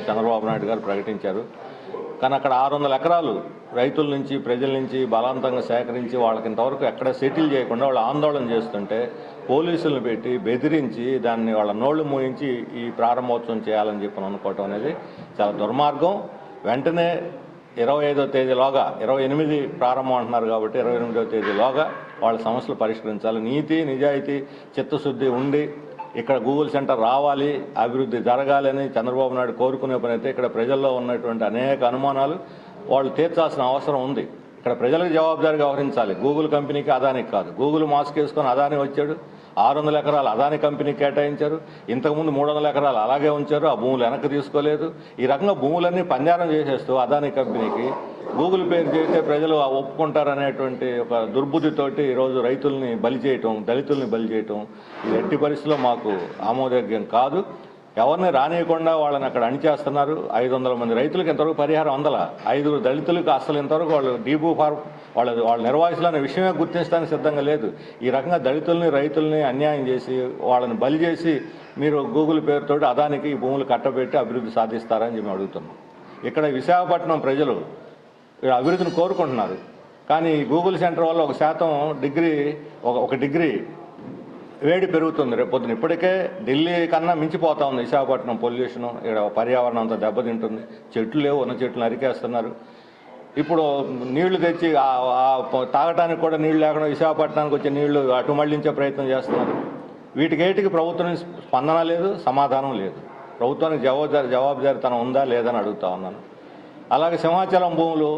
చంద్రబాబు నాయుడు గారు ప్రకటించారు. కానీ అక్కడ 600 ఎకరాలు రైతుల నుంచి ప్రజల నుంచి బలవంతంగా సేకరించి వాళ్ళకి ఇంతవరకు ఎక్కడ సెటిల్ చేయకుండా వాళ్ళు ఆందోళన చేస్తుంటే పోలీసులను పెట్టి బెదిరించి దాన్ని వాళ్ళ నోళ్లు మూయించి ఈ ప్రారంభోత్సవం చేయాలని చెప్పి అనుకోవటం అనేది చాలా దుర్మార్గం. వెంటనే 25వ తేదీలోగా 28 ప్రారంభం అంటున్నారు కాబట్టి 28వ తేదీలోగా వాళ్ళ సమస్యలు పరిష్కరించాలి. నీతి నిజాయితీ చిత్తశుద్ధి ఉండి ఇక్కడ గూగుల్ సెంటర్ రావాలి, అభివృద్ధి జరగాలని చంద్రబాబు నాయుడు కోరుకునే పని అయితే ఇక్కడ ప్రజల్లో ఉన్నటువంటి అనేక అనుమానాలు వాళ్ళు తీర్చాల్సిన అవసరం ఉంది. ఇక్కడ ప్రజలకు జవాబుదారీగా వ్యవహరించాలి. గూగుల్ కంపెనీకి అదానికి కాదు. గూగుల్ మాస్క్ వేసుకొని అదాని వచ్చాడు, 600 ఎకరాలు అదాని కంపెనీకి కేటాయించారు. ఇంతకుముందు 300 ఎకరాలు అలాగే ఉంచారు, ఆ భూములు వెనక్కి తీసుకోలేదు. ఈ రకంగా భూములన్నీ పంజారం చేసేస్తూ అదాని కంపెనీకి గూగుల్ పేరు చేస్తే ప్రజలు ఒప్పుకుంటారనేటువంటి ఒక దుర్బుద్ధితోటి ఈరోజు రైతుల్ని బలి చేయటం, దళితుల్ని బలి చేయటం ఇది ఎట్టి పరిస్థితుల్లో మాకు ఆమోదయోగ్యం కాదు. ఎవరిని రానియకుండా వాళ్ళని అక్కడ అణిచేస్తున్నారు. 500 మంది రైతులకు ఇంతవరకు పరిహారం అందల, 5 దళితులకు అసలు ఇంతవరకు వాళ్ళు డీబూ ఫార్మ్ వాళ్ళ నిర్వాసితులు అనే విషయమే గుర్తించడానికి సిద్ధంగా లేదు. ఈ రకంగా దళితుల్ని రైతుల్ని అన్యాయం చేసి వాళ్ళని బలి చేసి మీరు గూగుల్ పేరుతోటి అదానికి ఈ భూములు కట్టబెట్టి అభివృద్ధి సాధిస్తారని చెప్పి అడుగుతున్నాం. ఇక్కడ విశాఖపట్నం ప్రజలు అభివృద్ధిని కోరుకుంటున్నారు. కానీ గూగుల్ సెంటర్ వల్ల 1% ఒక డిగ్రీ వేడి పెరుగుతుంది రేపు పొద్దున. ఇప్పటికే ఢిల్లీ కన్నా మించిపోతా ఉంది విశాఖపట్నం పొల్యూషన్. ఇక్కడ పర్యావరణం అంతా దెబ్బతింటుంది. చెట్లు లేవు, ఉన్న చెట్లు నరికేస్తున్నారు. ఇప్పుడు నీళ్లు తెచ్చి తాగటానికి కూడా నీళ్లు లేకుండా విశాఖపట్నానికి వచ్చే నీళ్లు అటు మళ్లించే ప్రయత్నం చేస్తున్నారు. వీటికేటికి ప్రభుత్వం స్పందన లేదు, సమాధానం లేదు. ప్రభుత్వానికి జవాబుదారీతనం ఉందా లేదని అడుగుతా ఉన్నాను. అలాగే సింహాచలం భూములు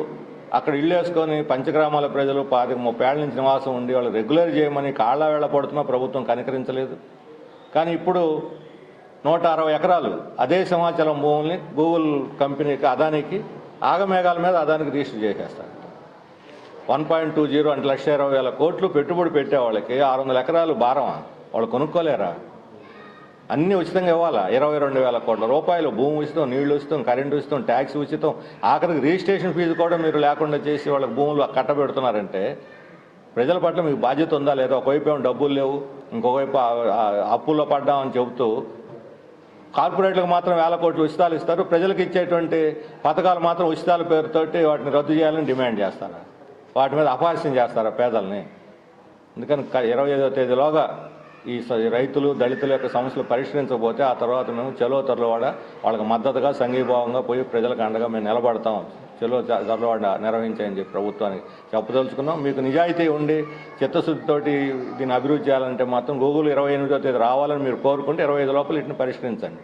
అక్కడ ఇళ్ళు వేసుకొని పంచగ్రామాల ప్రజలు 30 ఏళ్ల నుంచి నివాసం ఉండి వాళ్ళు రెగ్యులర్ చేయమని కాళ్ళ వేళ పడుతున్నా ప్రభుత్వం కనికరించలేదు. కానీ ఇప్పుడు 160 ఎకరాలు అదే సింహాచలం భూముల్ని గూగుల్ కంపెనీకి అదానికి ఆగమేఘాల మీద అదానికి రిజిస్టర్ చేసేస్తారు. 1.20 అంటే 1,20,000 కోట్లు పెట్టుబడి పెట్టే వాళ్ళకి 600 ఎకరాలు భారమా? వాళ్ళు కొనుక్కోలేరా? అన్నీ ఉచితంగా ఇవ్వాలా? 22,000 కోట్ల రూపాయలు భూమి ఉచితం, నీళ్లు ఉచితం, కరెంటు ఉచితం, ట్యాక్స్ ఉచితం, ఆఖరికి రిజిస్ట్రేషన్ ఫీజు కూడా మీరు లేకుండా చేసి వాళ్ళకి భూములు కట్టబెడుతున్నారంటే ప్రజల పట్ల మీకు బాధ్యత ఉందా లేదా? ఒకవైపు ఏమో డబ్బులు లేవు, ఇంకోవైపు అప్పుల్లో పడ్డామని చెబుతూ కార్పొరేట్లకు మాత్రం 1,000 కోట్లు ఉచితాలు ఇస్తారు. ప్రజలకు ఇచ్చేటువంటి పథకాలు మాత్రం ఉచితాల పేరుతోటి వాటిని రద్దు చేయాలని డిమాండ్ చేస్తారా? వాటి మీద అపహాస్యం చేస్తారా పేదల్ని? అందుకని 25వ తేదీలోగా ఈ రైతులు దళితుల యొక్క సమస్యలు పరిష్కరించకపోతే ఆ తర్వాత మేము చలో తరలవాడ వాళ్ళకి మద్దతుగా సంఘీభావంగా పోయి ప్రజలకు అండగా మేము నిలబడతాం, చలో తరలవాడ నిర్వహించాయని చెప్పి ప్రభుత్వానికి చెప్పదలుచుకున్నాం. మీకు నిజాయితీ ఉండి చిత్తశుద్ధితోటి దీన్ని అభివృద్ధి చేయాలంటే మాత్రం గూగుల్ 28వ తేదీ రావాలని మీరు కోరుకుంటే 25 లోపల వీటిని పరిష్కరించండి.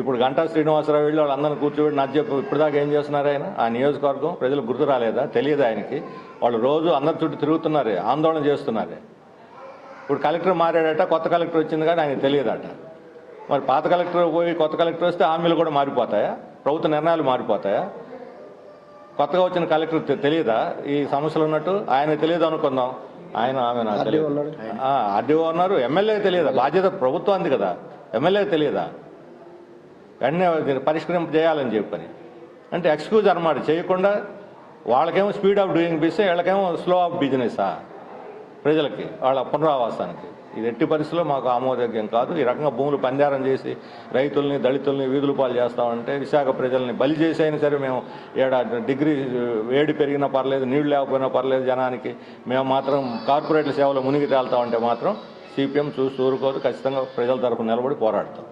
ఇప్పుడు గంటా శ్రీనివాసరావు వెళ్ళి వాళ్ళందరినీ కూర్చోబెట్టి నాకు చెప్పి ఇప్పటిదాకా ఏం చేస్తున్నారు ఆయన? ఆ నియోజకవర్గం ప్రజలకు గుర్తు రాలేదా? తెలియదు ఆయనకి? వాళ్ళు రోజు అందరి చుట్టూ తిరుగుతున్నారే, ఆందోళన చేస్తున్నారే. ఇప్పుడు కలెక్టర్ మారాడట, కొత్త కలెక్టర్ వచ్చింది కానీ ఆయనకు తెలియదట. మరి పాత కలెక్టర్ పోయి కొత్త కలెక్టర్ వస్తే హామీలు కూడా మారిపోతాయా? ప్రభుత్వ నిర్ణయాలు మారిపోతాయా? కొత్తగా వచ్చిన కలెక్టర్ తెలియదా ఈ సమస్యలు ఉన్నట్టు? ఆయన తెలియదు అనుకుందాం. ఆర్డీఓ ఉన్నారు, ఎమ్మెల్యే తెలియదా? బాధ్యత ప్రభుత్వానికి కదా, ఎమ్మెల్యే తెలియదా? వెంటనే పరిష్కరింప చేయాలని చెప్పని అంటే ఎక్స్క్యూజ్ అనమాట. చేయకుండా వాళ్ళకేమో స్పీడ్ ఆఫ్ డూయింగ్ బిజినెస్, వీళ్ళకేమో స్లో ఆఫ్ బిజినెసా ప్రజలకి వాళ్ళ పునరావాసానికి? ఇది ఎట్టి పరిస్థితుల్లో మాకు ఆమోదయోగ్యం కాదు. ఈ రకంగా భూములు పంజారం చేసి రైతుల్ని దళితుల్ని వీధుల పాలు చేస్తామంటే విశాఖ ప్రజల్ని బలి చేసి అయినా సరే మేము డిగ్రీ వేడి పెరిగినా పర్లేదు, నీళ్లు లేకపోయినా పర్లేదు జనానికి, మేము మాత్రం కార్పొరేట్ల సేవలో మునిగి తేలుతామంటే మాత్రం సిపిఎం చూసి ఊరుకోదు. ఖచ్చితంగా ప్రజల తరఫున నిలబడి పోరాడతాం.